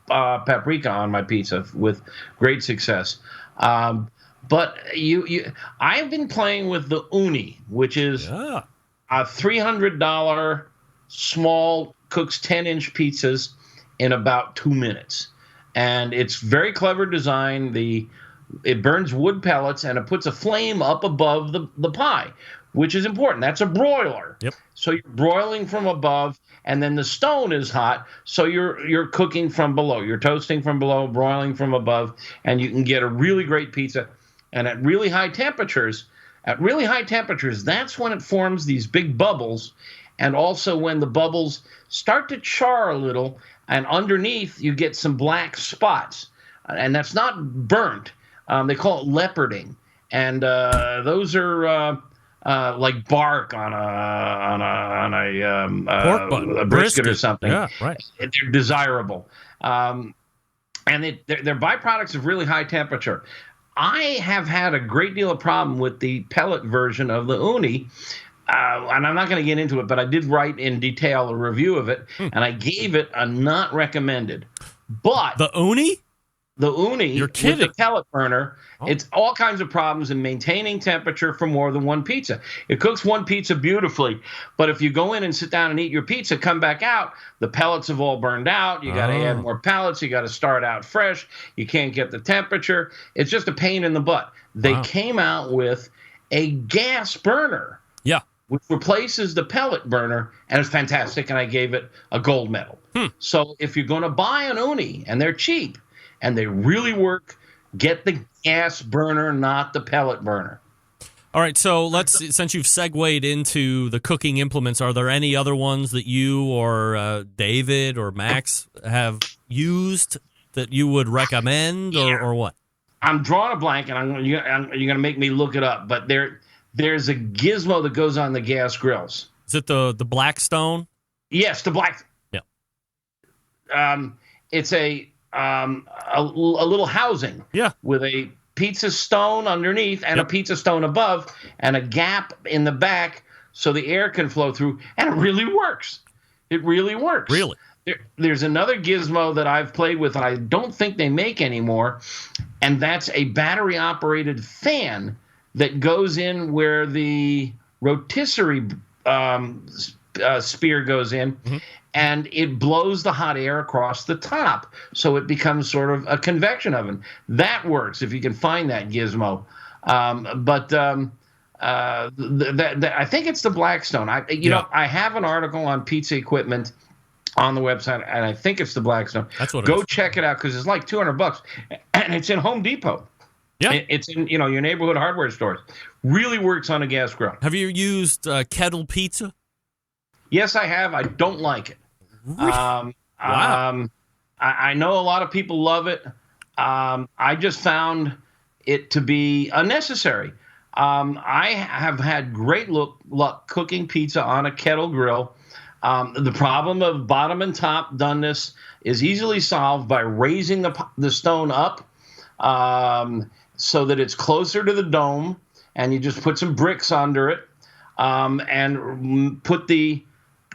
S7: paprika on my pizza with great success. But I've been playing with the uni, which is a $300 small, cooks 10-inch pizzas in about 2 minutes. And it's very clever design. It burns wood pellets, and it puts a flame up above the pie, which is important. That's a broiler.
S5: Yep.
S7: So you're broiling from above, and then the stone is hot, so you're cooking from below. You're toasting from below, broiling from above, and you can get a really great pizza. And at really high temperatures, that's when it forms these big bubbles, and also when the bubbles start to char a little, and underneath you get some black spots, and that's not burnt. They call it leoparding, and those are like bark on a brisket or something.
S5: Yeah, right.
S7: They're desirable, and they're byproducts of really high temperature. I have had a great deal of problem with the pellet version of the uni. And I'm not going to get into it, but I did write in detail a review of it, and I gave it a not recommended. But
S5: the uni?
S7: The uni,
S5: you're kidding,
S7: with the pellet burner, it's all kinds of problems in maintaining temperature for more than one pizza. It cooks one pizza beautifully, but if you go in and sit down and eat your pizza, come back out, the pellets have all burned out. You got to add more pellets. You got to start out fresh. You can't get the temperature. It's just a pain in the butt. They came out with a gas burner.
S5: Yeah.
S7: Which replaces the pellet burner, and it's fantastic, and I gave it a gold medal. So if you're going to buy an uni, and they're cheap, and they really work, get the gas burner, not the pellet burner.
S5: All right, so since you've segued into the cooking implements, are there any other ones that you or David or Max have used that you would recommend, or what? I'm
S7: drawing a blank, and you're going to make me look it up, but there's a gizmo that goes on the gas grills.
S5: Is it the Blackstone?
S7: Yes, the Black.
S5: Yeah.
S7: It's a little housing.
S5: Yeah.
S7: With a pizza stone underneath and a pizza stone above and a gap in the back so the air can flow through, and it really works. It really works.
S5: Really?
S7: There's another gizmo that I've played with, and I don't think they make anymore, and that's a battery-operated fan that goes in where the rotisserie spear goes in, and it blows the hot air across the top, so it becomes sort of a convection oven. That works if you can find that gizmo. I think it's the Blackstone. I have an article on pizza equipment on the website, and I think it's the Blackstone.
S5: That's what.
S7: Go check it out because it's like $200, and it's in Home Depot.
S5: Yeah,
S7: it's in your neighborhood hardware stores. Really works on a gas grill.
S5: Have you used kettle pizza?
S7: Yes, I have. I don't like it.
S5: Wow.
S7: I know a lot of people love it. I just found it to be unnecessary. I have had great luck cooking pizza on a kettle grill. The problem of bottom and top doneness is easily solved by raising the stone up so that it's closer to the dome, and you just put some bricks under it and put the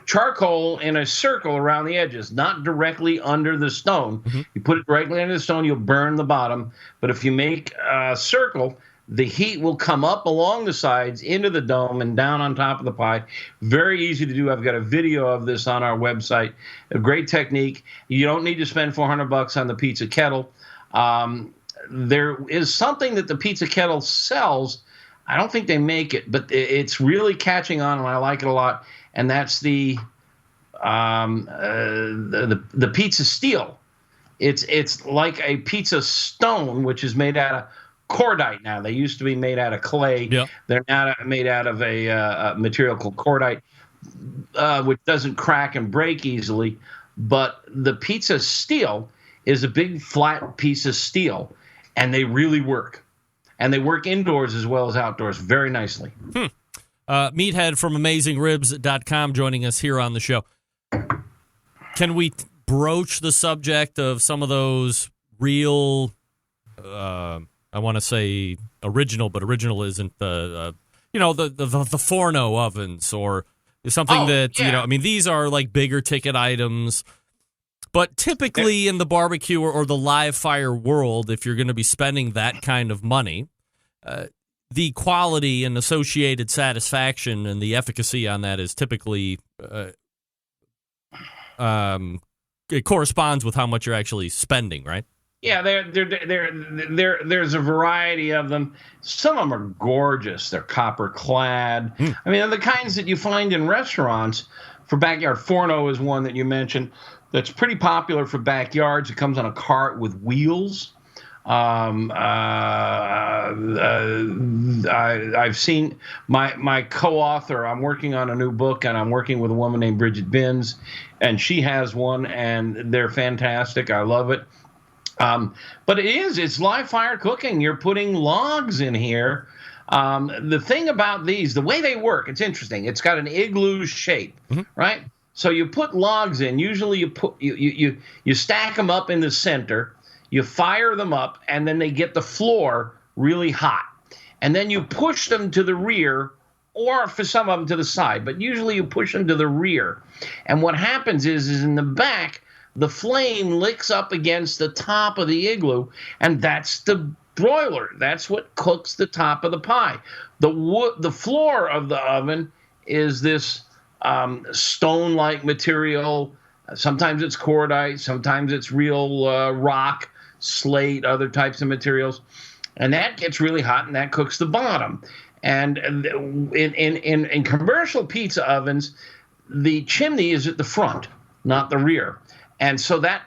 S7: charcoal in a circle around the edges, not directly under the stone. Mm-hmm. You put it directly under the stone, you'll burn the bottom. But if you make a circle, the heat will come up along the sides into the dome and down on top of the pie. Very easy to do. I've got a video of this on our website. A great technique. You don't need to spend $400 on the pizza kettle. There is something that the pizza kettle sells. I don't think they make it, but it's really catching on, and I like it a lot. And that's the pizza steel. It's like a pizza stone, which is made out of cordite now. They used to be made out of clay. Yep. They're now made out of a material called cordite, which doesn't crack and break easily. But the pizza steel is a big flat piece of steel, and they really work. And they work indoors as well as outdoors very nicely.
S5: Meathead from AmazingRibs.com joining us here on the show. Can we broach the subject of some of those real, I want to say original, but original isn't the Forno ovens or something these are like bigger ticket items. But typically in the barbecue or the live fire world, if you're going to be spending that kind of money, the quality and associated satisfaction and the efficacy on that is typically it corresponds with how much you're actually spending, right?
S7: Yeah, there's a variety of them. Some of them are gorgeous. They're copper clad. I mean, they're the kinds that you find in restaurants for backyard. Forno is one that you mentioned that's pretty popular for backyards. It comes on a cart with wheels. I've seen my co-author. I'm working on a new book, and I'm working with a woman named Bridget Binns, and she has one, and they're fantastic. I love it. But it's live fire cooking. You're putting logs in here. The thing about these, the way they work, it's interesting. It's got an igloo shape, right? So you put logs in. Usually you stack them up in the center. You fire them up, and then they get the floor really hot. And then you push them to the rear, or for some of them to the side. But usually you push them to the rear. And what happens is in the back, the flame licks up against the top of the igloo, and that's the broiler. That's what cooks the top of the pie. The floor of the oven is this stone-like material. Sometimes it's cordite, sometimes it's real rock, slate, other types of materials, and that gets really hot, and that cooks the bottom. And in commercial pizza ovens, the chimney is at the front, not the rear, and so that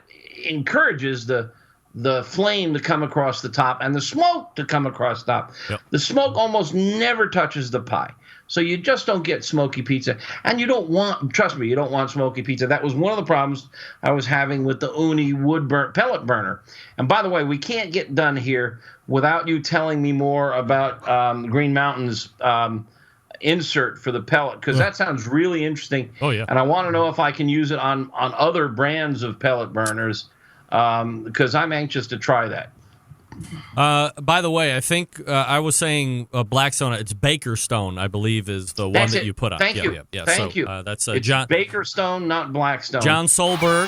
S7: encourages the flame to come across the top and the smoke to come across the top. Yep. The smoke almost never touches the pie. So you just don't get smoky pizza. And you don't want smoky pizza. That was one of the problems I was having with the Uni pellet burner. And by the way, we can't get done here without you telling me more about Green Mountain's insert for the pellet, because that sounds really interesting. Oh, yeah. And I want to know if I can use it on other brands of pellet burners, because I'm anxious to try that.
S5: By the way, I think I was saying Blackstone. It's Bakerstone, I believe, is the one that you put on.
S7: Thank you. Thank you.
S5: That's
S7: it's
S5: John
S7: Bakerstone, not Blackstone.
S5: John Solberg.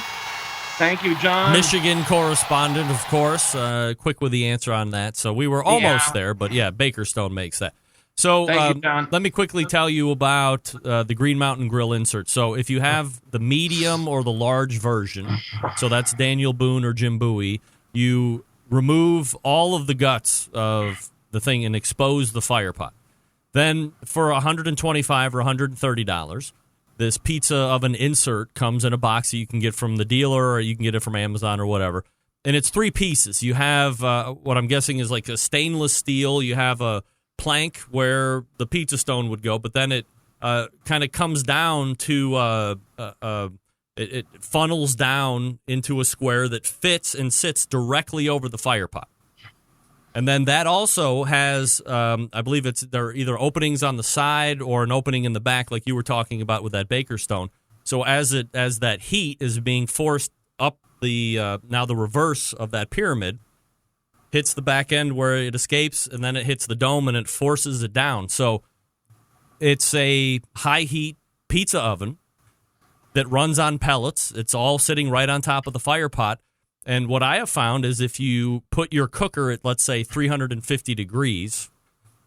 S7: Thank you, John.
S5: Michigan correspondent, of course. Quick with the answer on that. So we were almost there, but yeah, Bakerstone makes that. So
S7: Thank you, John.
S5: Let me quickly tell you about the Green Mountain Grill insert. So if you have the medium or the large version, so that's Daniel Boone or Jim Bowie, you remove all of the guts of the thing and expose the fire pot. Then for $125 or $130, this pizza oven insert comes in a box that you can get from the dealer, or you can get it from Amazon or whatever. And it's 3 pieces. You have what I'm guessing is like a stainless steel. You have a plank where the pizza stone would go, but then it kind of comes down to it funnels down into a square that fits and sits directly over the fire pot. And then that also has, I believe there are either openings on the side or an opening in the back, like you were talking about with that baker stone. So as that heat is being forced up now the reverse of that pyramid, hits the back end where it escapes, and then it hits the dome and it forces it down. So it's a high heat pizza oven that runs on pellets. It's all sitting right on top of the fire pot. And what I have found is if you put your cooker at, let's say, 350 degrees,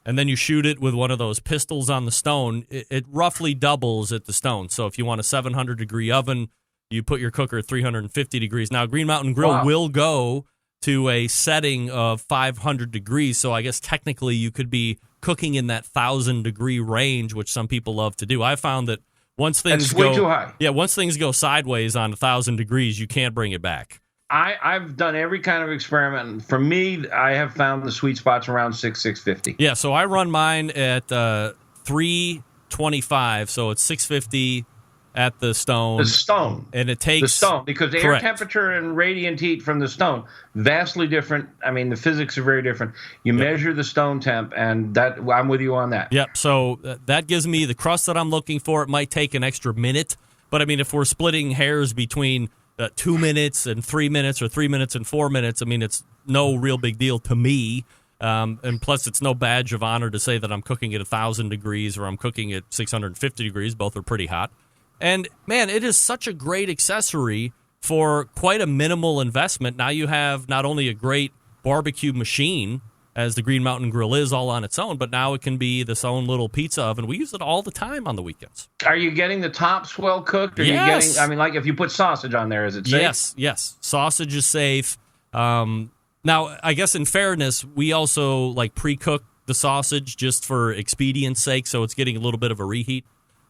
S5: and then you shoot it with one of those pistols on the stone, it roughly doubles at the stone. So if you want a 700-degree oven, you put your cooker at 350 degrees. Now, Green Mountain Grill will go to a setting of 500 degrees, so I guess technically you could be cooking in that 1,000-degree range, which some people love to do. I found that once things
S7: That's way too high.
S5: Yeah, once things go sideways on 1,000 degrees, you can't bring it back.
S7: I've done every kind of experiment. For me, I have found the sweet spots around 650.
S5: Yeah, so I run mine at 325, so it's 650 at the stone.
S7: The stone.
S5: And it takes...
S7: The stone, because the
S5: Correct.
S7: air temperature and radiant heat from the stone, vastly different. I mean, the physics are very different. You measure the stone temp, and that I'm with you on that.
S5: Yep, so that gives me the crust that I'm looking for. It might take an extra minute, but I mean, if we're splitting hairs between 2 minutes and 3 minutes or 3 minutes and 4 minutes, I mean, it's no real big deal to me. And plus, it's no badge of honor to say that I'm cooking at 1,000 degrees or I'm cooking at 650 degrees. Both are pretty hot. And, man, it is such a great accessory for quite a minimal investment. Now you have not only a great barbecue machine, as the Green Mountain Grill is all on its own, but now it can be this own little pizza oven. We use it all the time on the weekends.
S7: Are you getting the tops well cooked? Or
S5: Yes.
S7: you getting, I mean, like if you put sausage on there, is it safe?
S5: Yes. Sausage is safe. Now, I guess in fairness, we also like pre-cook the sausage just for expedience sake, so it's getting a little bit of a reheat.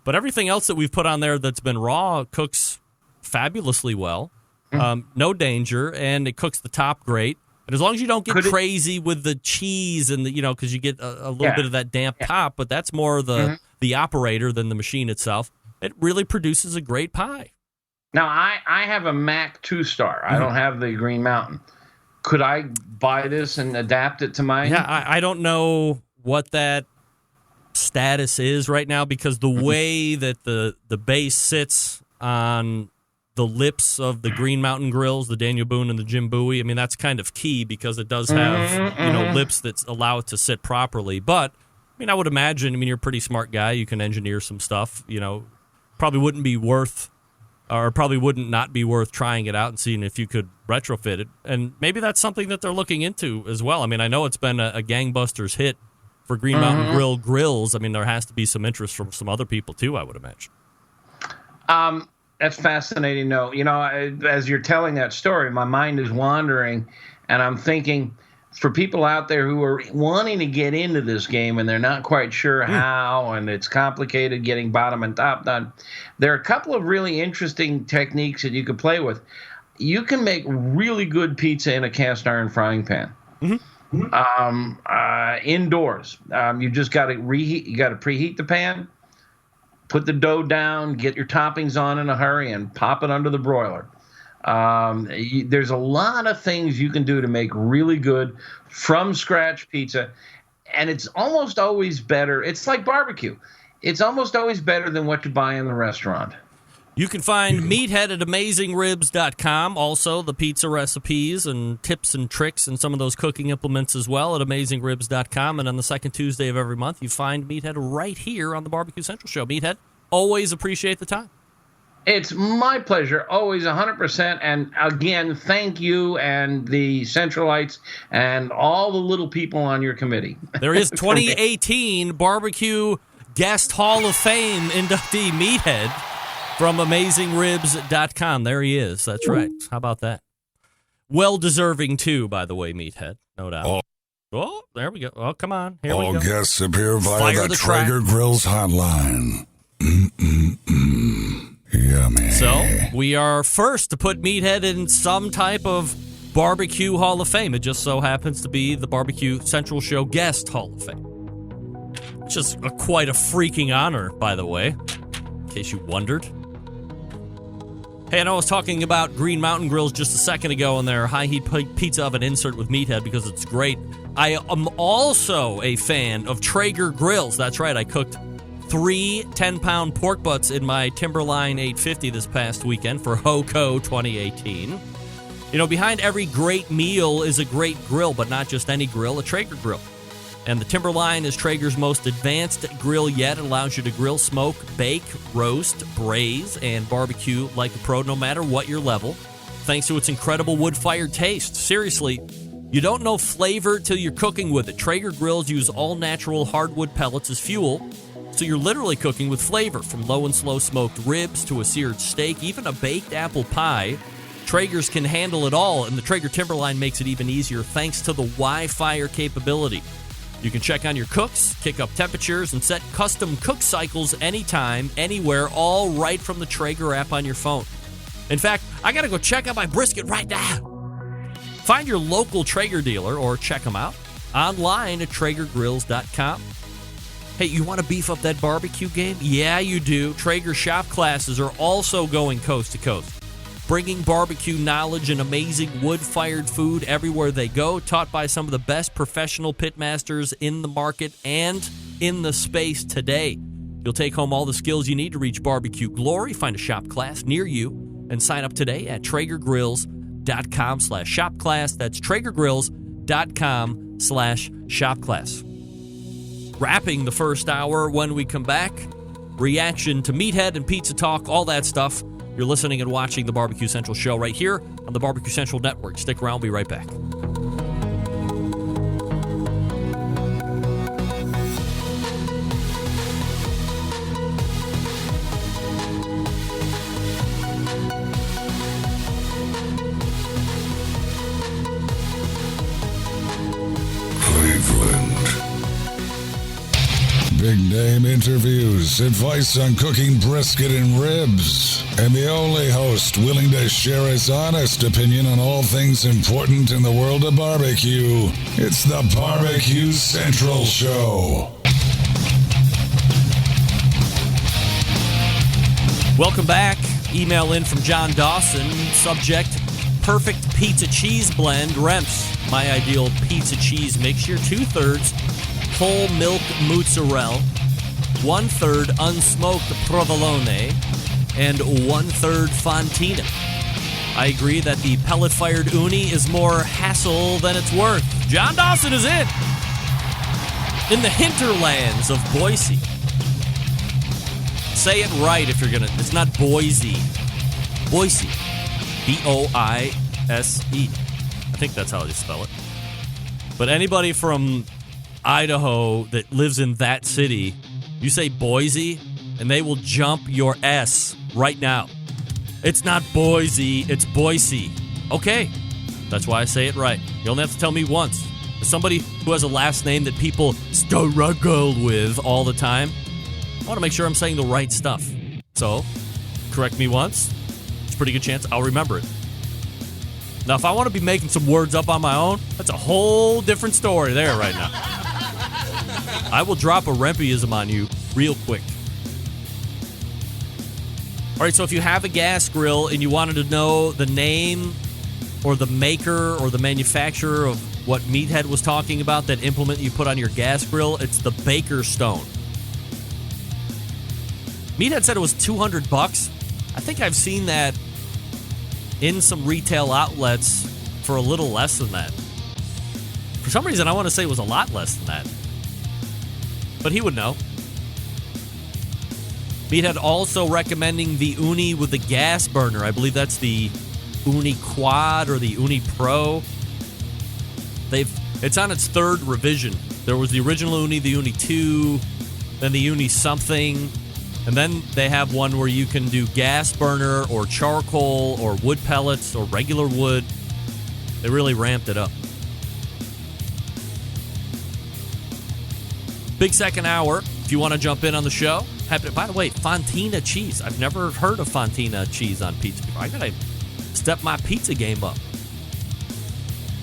S5: But everything else that we've put on there that's been raw cooks fabulously well. No danger, and it cooks the top great. And as long as you don't get crazy with the cheese and because you get a little bit of that damp top, but that's more the operator than the machine itself. It really produces a great pie.
S7: Now, I have a Mac 2-star. I don't have the Green Mountain. Could I buy this and adapt it to mine?
S5: Yeah, I don't know what that status is right now because the way that the base sits on the lips of the Green Mountain Grills, the Daniel Boone and the Jim Bowie, I mean, that's kind of key because it does have, lips that allow it to sit properly. But, I mean, I would imagine, you're a pretty smart guy. You can engineer some stuff, probably wouldn't not be worth trying it out and seeing if you could retrofit it. And maybe that's something that they're looking into as well. I mean, I know it's been a gangbusters hit for Green Mountain Grill grills. I mean, there has to be some interest from some other people too, I would imagine.
S7: That's fascinating. No, as you're telling that story, my mind is wandering, and I'm thinking for people out there who are wanting to get into this game and they're not quite sure how, and it's complicated getting bottom and top done, there are a couple of really interesting techniques that you could play with. You can make really good pizza in a cast iron frying pan. Indoors, you just got to reheat. You got to preheat the pan. Put the dough down, get your toppings on in a hurry, and pop it under the broiler. There's a lot of things you can do to make really good from-scratch pizza, and it's almost always better. It's like barbecue. It's almost always better than what you buy in the restaurant.
S5: You can find Meathead at AmazingRibs.com. Also, the pizza recipes and tips and tricks and some of those cooking implements as well at AmazingRibs.com. And on the second Tuesday of every month, you find Meathead right here on the Barbecue Central Show. Meathead, always appreciate the time.
S7: It's my pleasure, always 100%. And again, thank you and the Centralites and all the little people on your committee.
S5: There is 2018 Barbecue Guest Hall of Fame inductee Meathead from AmazingRibs.com. There he is. That's right. How about that? Well-deserving, too, by the way, Meathead. No doubt. Oh, there we go. Oh, come on. Here we go.
S6: All guests appear via
S5: Fire
S6: the
S5: the track.
S6: Traeger Grills hotline. Yummy.
S5: So, we are first to put Meathead in some type of Barbecue Hall of Fame. It just so happens to be the Barbecue Central Show Guest Hall of Fame. Which is quite a freaking honor, by the way, in case you wondered. Hey, I know I was talking about Green Mountain Grills just a second ago and their high-heat pizza oven insert with Meathead because it's great. I am also a fan of Traeger grills. That's right, I cooked 3 10-pound pork butts in my Timberline 850 this past weekend for HOCO 2018. You know, behind every great meal is a great grill, but not just any grill, a Traeger grill. And the Timberline is Traeger's most advanced grill yet. It allows you to grill, smoke, bake, roast, braise, and barbecue like a pro no matter what your level, thanks to its incredible wood-fired taste. Seriously, you don't know flavor till you're cooking with it. Traeger grills use all-natural hardwood pellets as fuel, so you're literally cooking with flavor, from low and slow smoked ribs to a seared steak, even a baked apple pie. Traegers can handle it all, and the Traeger Timberline makes it even easier thanks to the Wi-Fi capability. You can check on your cooks, kick up temperatures, and set custom cook cycles anytime, anywhere, all right from the Traeger app on your phone. In fact, I got to go check out my brisket right now. Find your local Traeger dealer or check them out online at TraegerGrills.com. Hey, you want to beef up that barbecue game? Yeah, you do. Traeger shop classes are also going coast to coast, bringing barbecue knowledge and amazing wood-fired food everywhere they go, taught by some of the best professional pitmasters in the market and in the space today. You'll take home all the skills you need to reach barbecue glory. Find a shop class near you and sign up today at TraegerGrills.com/shopclass. That's TraegerGrills.com/shopclass. Wrapping the first hour. When we come back, reaction to Meathead and Pizza Talk, all that stuff. You're listening and watching the Barbecue Central show right here on the Barbecue Central Network. Stick around. We'll be right back.
S6: Cleveland. Big name interviews, advice on cooking brisket and ribs, and the only host willing to share his honest opinion on all things important in the world of barbecue. It's the Barbecue Central Show.
S5: Welcome back. Email in from John Dawson. Subject, perfect pizza cheese blend. Remps, my ideal pizza cheese mixture. 2/3 whole milk mozzarella, 1/3 unsmoked provolone, and 1/3 fontina. I agree that the pellet-fired uni is more hassle than it's worth. John Dawson is in the hinterlands of Boise. Say it right if you're gonna. It's not Boise. Boise. B-O-I-S-E. I think that's how you spell it. But anybody from Idaho that lives in that city, you say Boise, and they will jump your S right now. It's not Boise, it's Boise. Okay, that's why I say it right. You only have to tell me once. As somebody who has a last name that people struggle with all the time, I want to make sure I'm saying the right stuff. So, correct me once. It's a pretty good chance I'll remember it. Now, if I want to be making some words up on my own, that's a whole different story there right now. I will drop a Rempeism on you real quick. All right, so if you have a gas grill and you wanted to know the name or the maker or the manufacturer of what Meathead was talking about, that implement you put on your gas grill, it's the Baker Stone. Meathead said it was $200. I think I've seen that in some retail outlets for a little less than that. For some reason, I want to say it was a lot less than that. But he would know. Meathead also recommending the Uni with the gas burner. I believe that's the Uni Quad or the Uni Pro. It's on its third revision. There was the original Uni, the Uni 2, then the Uni something, and then they have one where you can do gas burner or charcoal or wood pellets or regular wood. They really ramped it up. Big second hour. If you want to jump in on the show. By the way, Fontina cheese. I've never heard of Fontina cheese on pizza before. I got to step my pizza game up.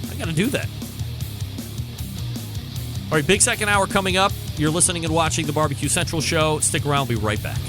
S5: I got to do that. All right, big second hour coming up. You're listening and watching the Barbecue Central show. Stick around. We'll be right back.